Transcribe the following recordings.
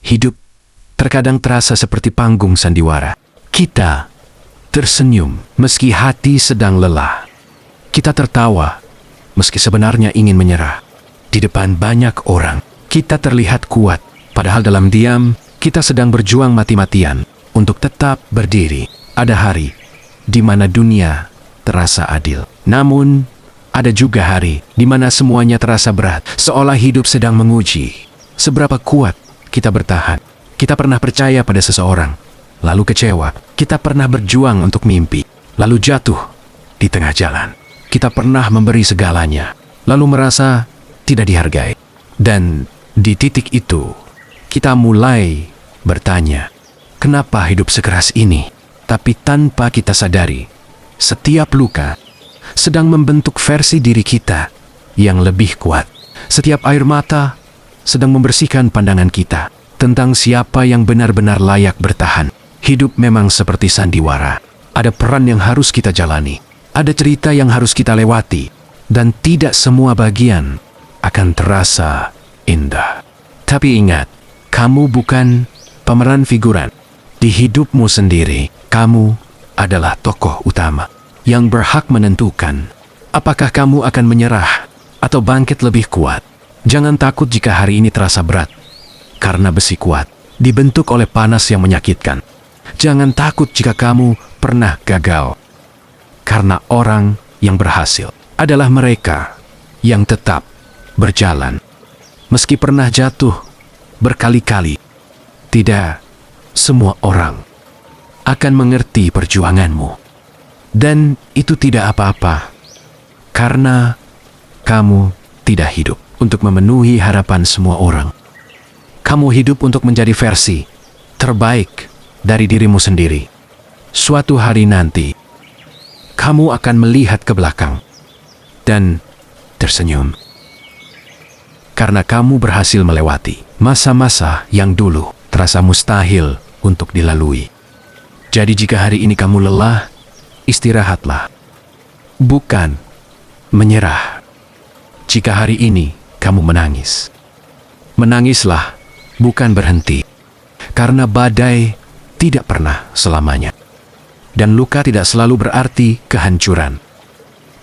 Hidup terkadang terasa seperti panggung sandiwara. Kita tersenyum meski hati sedang lelah. Kita tertawa meski sebenarnya ingin menyerah. Di depan banyak orang, kita terlihat kuat, padahal dalam diam, kita sedang berjuang mati-matian untuk tetap berdiri. Ada hari di mana dunia terasa adil. Namun, ada juga hari di mana semuanya terasa berat, seolah hidup sedang menguji seberapa kuat kita bertahan. Kita pernah percaya pada seseorang, lalu kecewa. Kita pernah berjuang untuk mimpi, lalu jatuh di tengah jalan. Kita pernah memberi segalanya, lalu merasa tidak dihargai. Dan di titik itu, kita mulai bertanya, kenapa hidup sekeras ini? Tapi tanpa kita sadari, setiap luka sedang membentuk versi diri kita yang lebih kuat. Setiap air mata sedang membersihkan pandangan kita tentang siapa yang benar-benar layak bertahan. Hidup memang seperti sandiwara. Ada peran yang harus kita jalani, ada cerita yang harus kita lewati, dan tidak semua bagian akan terasa indah. Tapi ingat, kamu bukan pemeran figuran. Di hidupmu sendiri, kamu adalah tokoh utama yang berhak menentukan apakah kamu akan menyerah atau bangkit lebih kuat. Jangan takut jika hari ini terasa berat, karena besi kuat dibentuk oleh panas yang menyakitkan. Jangan takut jika kamu pernah gagal, karena orang yang berhasil adalah mereka yang tetap berjalan meski pernah jatuh berkali-kali. Tidak semua orang akan mengerti perjuanganmu, dan itu tidak apa-apa, karena kamu tidak hidup untuk memenuhi harapan semua orang. Kamu hidup untuk menjadi versi terbaik dari dirimu sendiri. Suatu hari nanti, kamu akan melihat ke belakang dan tersenyum, karena kamu berhasil melewati masa-masa yang dulu terasa mustahil untuk dilalui. Jadi jika hari ini kamu lelah, istirahatlah, bukan menyerah. Jika hari ini kamu menangis, menangislah, bukan berhenti, karena badai tidak pernah selamanya, dan luka tidak selalu berarti kehancuran.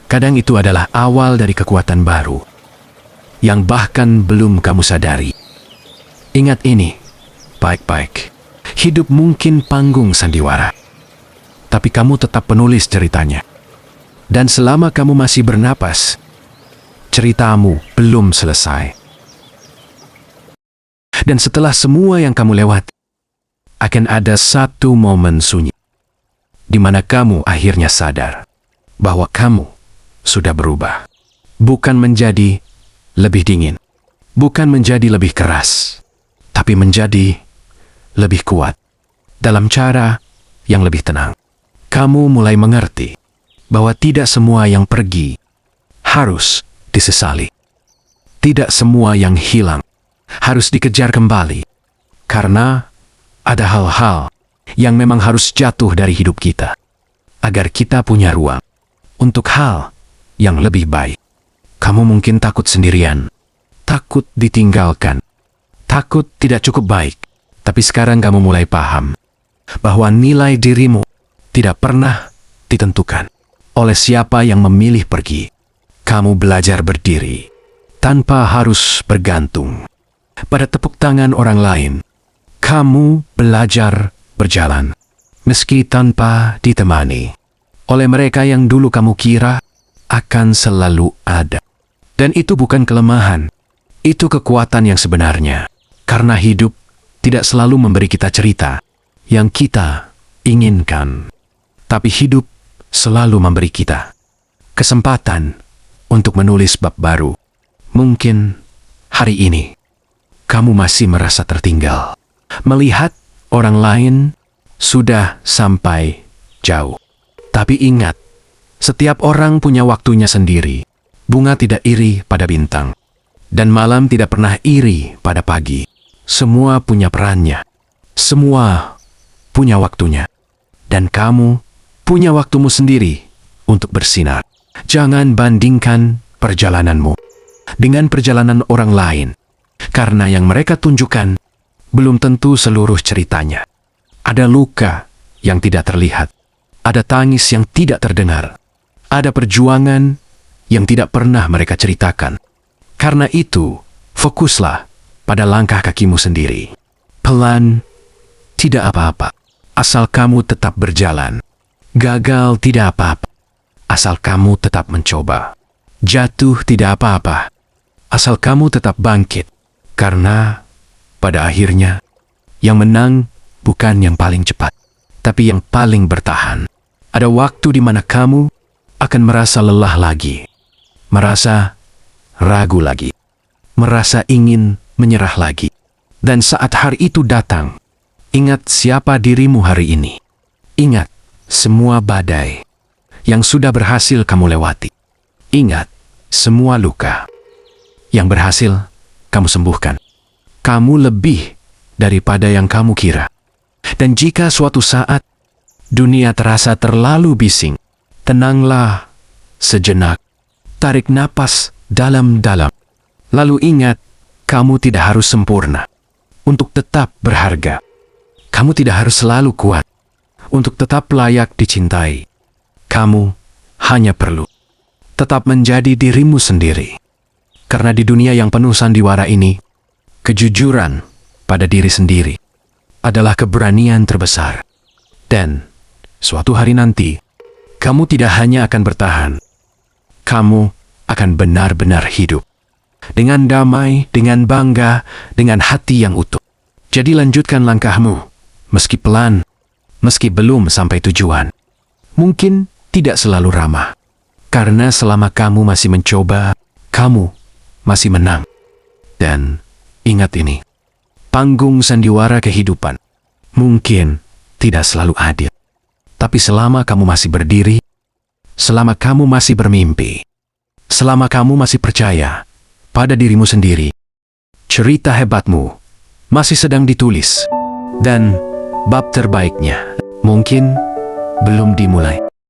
Kadang itu adalah awal dari kekuatan baru yang bahkan belum kamu sadari. Ingat ini baik-baik. Hidup mungkin panggung sandiwara, tapi kamu tetap penulis ceritanya. Dan selama kamu masih bernapas, ceritamu belum selesai. Dan setelah semua yang kamu lewati, akan ada satu momen sunyi di mana kamu akhirnya sadar bahwa kamu sudah berubah. Bukan menjadi lebih dingin, bukan menjadi lebih keras, tapi menjadi lebih kuat dalam cara yang lebih tenang. Kamu mulai mengerti bahwa tidak semua yang pergi harus disesali. Tidak semua yang hilang harus dikejar kembali, karena ada hal-hal yang memang harus jatuh dari hidup kita agar kita punya ruang untuk hal yang lebih baik. Kamu mungkin takut sendirian, takut ditinggalkan, takut tidak cukup baik. Tapi sekarang kamu mulai paham bahwa nilai dirimu tidak pernah ditentukan oleh siapa yang memilih pergi. Kamu belajar berdiri tanpa harus bergantung pada tepuk tangan orang lain. Kamu belajar berjalan meski tanpa ditemani oleh mereka yang dulu kamu kira akan selalu ada. Dan itu bukan kelemahan, itu kekuatan yang sebenarnya. Karena hidup tidak selalu memberi kita cerita yang kita inginkan, tapi hidup selalu memberi kita kesempatan untuk menulis bab baru. Mungkin hari ini kamu masih merasa tertinggal, melihat orang lain sudah sampai jauh. Tapi ingat, setiap orang punya waktunya sendiri. Bunga tidak iri pada bintang, dan malam tidak pernah iri pada pagi. Semua punya perannya, semua punya waktunya, dan kamu punya waktumu sendiri untuk bersinar. Jangan bandingkan perjalananmu dengan perjalanan orang lain, karena yang mereka tunjukkan belum tentu seluruh ceritanya. Ada luka yang tidak terlihat, ada tangis yang tidak terdengar, ada perjuangan yang tidak pernah mereka ceritakan. Karena itu, fokuslah pada langkah kakimu sendiri. Pelan, tidak apa-apa, asal kamu tetap berjalan. Gagal tidak apa-apa, asal kamu tetap mencoba. Jatuh tidak apa-apa, asal kamu tetap bangkit. Karena pada akhirnya, yang menang bukan yang paling cepat, tapi yang paling bertahan. Ada waktu di mana kamu akan merasa lelah lagi, merasa ragu lagi, merasa ingin menyerah lagi. Dan saat hari itu datang, ingat siapa dirimu hari ini. Ingat semua badai yang sudah berhasil kamu lewati. Ingat semua luka yang berhasil kamu sembuhkan. Kamu lebih daripada yang kamu kira. Dan jika suatu saat dunia terasa terlalu bising, tenanglah sejenak. Tarik napas dalam-dalam. Lalu ingat, kamu tidak harus sempurna untuk tetap berharga. Kamu tidak harus selalu kuat untuk tetap layak dicintai. Kamu hanya perlu tetap menjadi dirimu sendiri. Karena di dunia yang penuh sandiwara ini, kejujuran pada diri sendiri adalah keberanian terbesar. Dan suatu hari nanti, kamu tidak hanya akan bertahan, kamu akan benar-benar hidup. Dengan damai, dengan bangga, dengan hati yang utuh. Jadi lanjutkan langkahmu, meski pelan, meski belum sampai tujuan. Mungkin tidak selalu ramah, karena selama kamu masih mencoba, kamu masih menang. Dan ingat ini, panggung sandiwara kehidupan mungkin tidak selalu adil. Tapi selama kamu masih berdiri, selama kamu masih bermimpi, selama kamu masih percaya pada dirimu sendiri, cerita hebatmu masih sedang ditulis. Dan bab terbaiknya mungkin belum dimulai.